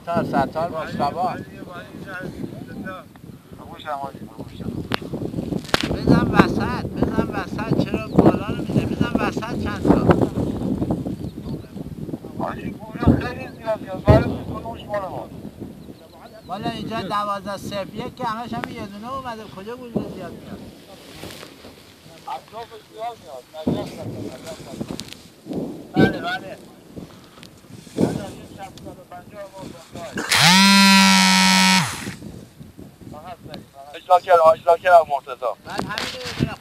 ستار مصطبا بزن وسط چرا بالا رو میده بزن وسط چند تا والا اینجا 12-0-1 که همش هم یه دونه اومده کجا گوجه زیاد میاد اطراف زیاد میاد بله آج لاکر مرتضی من همین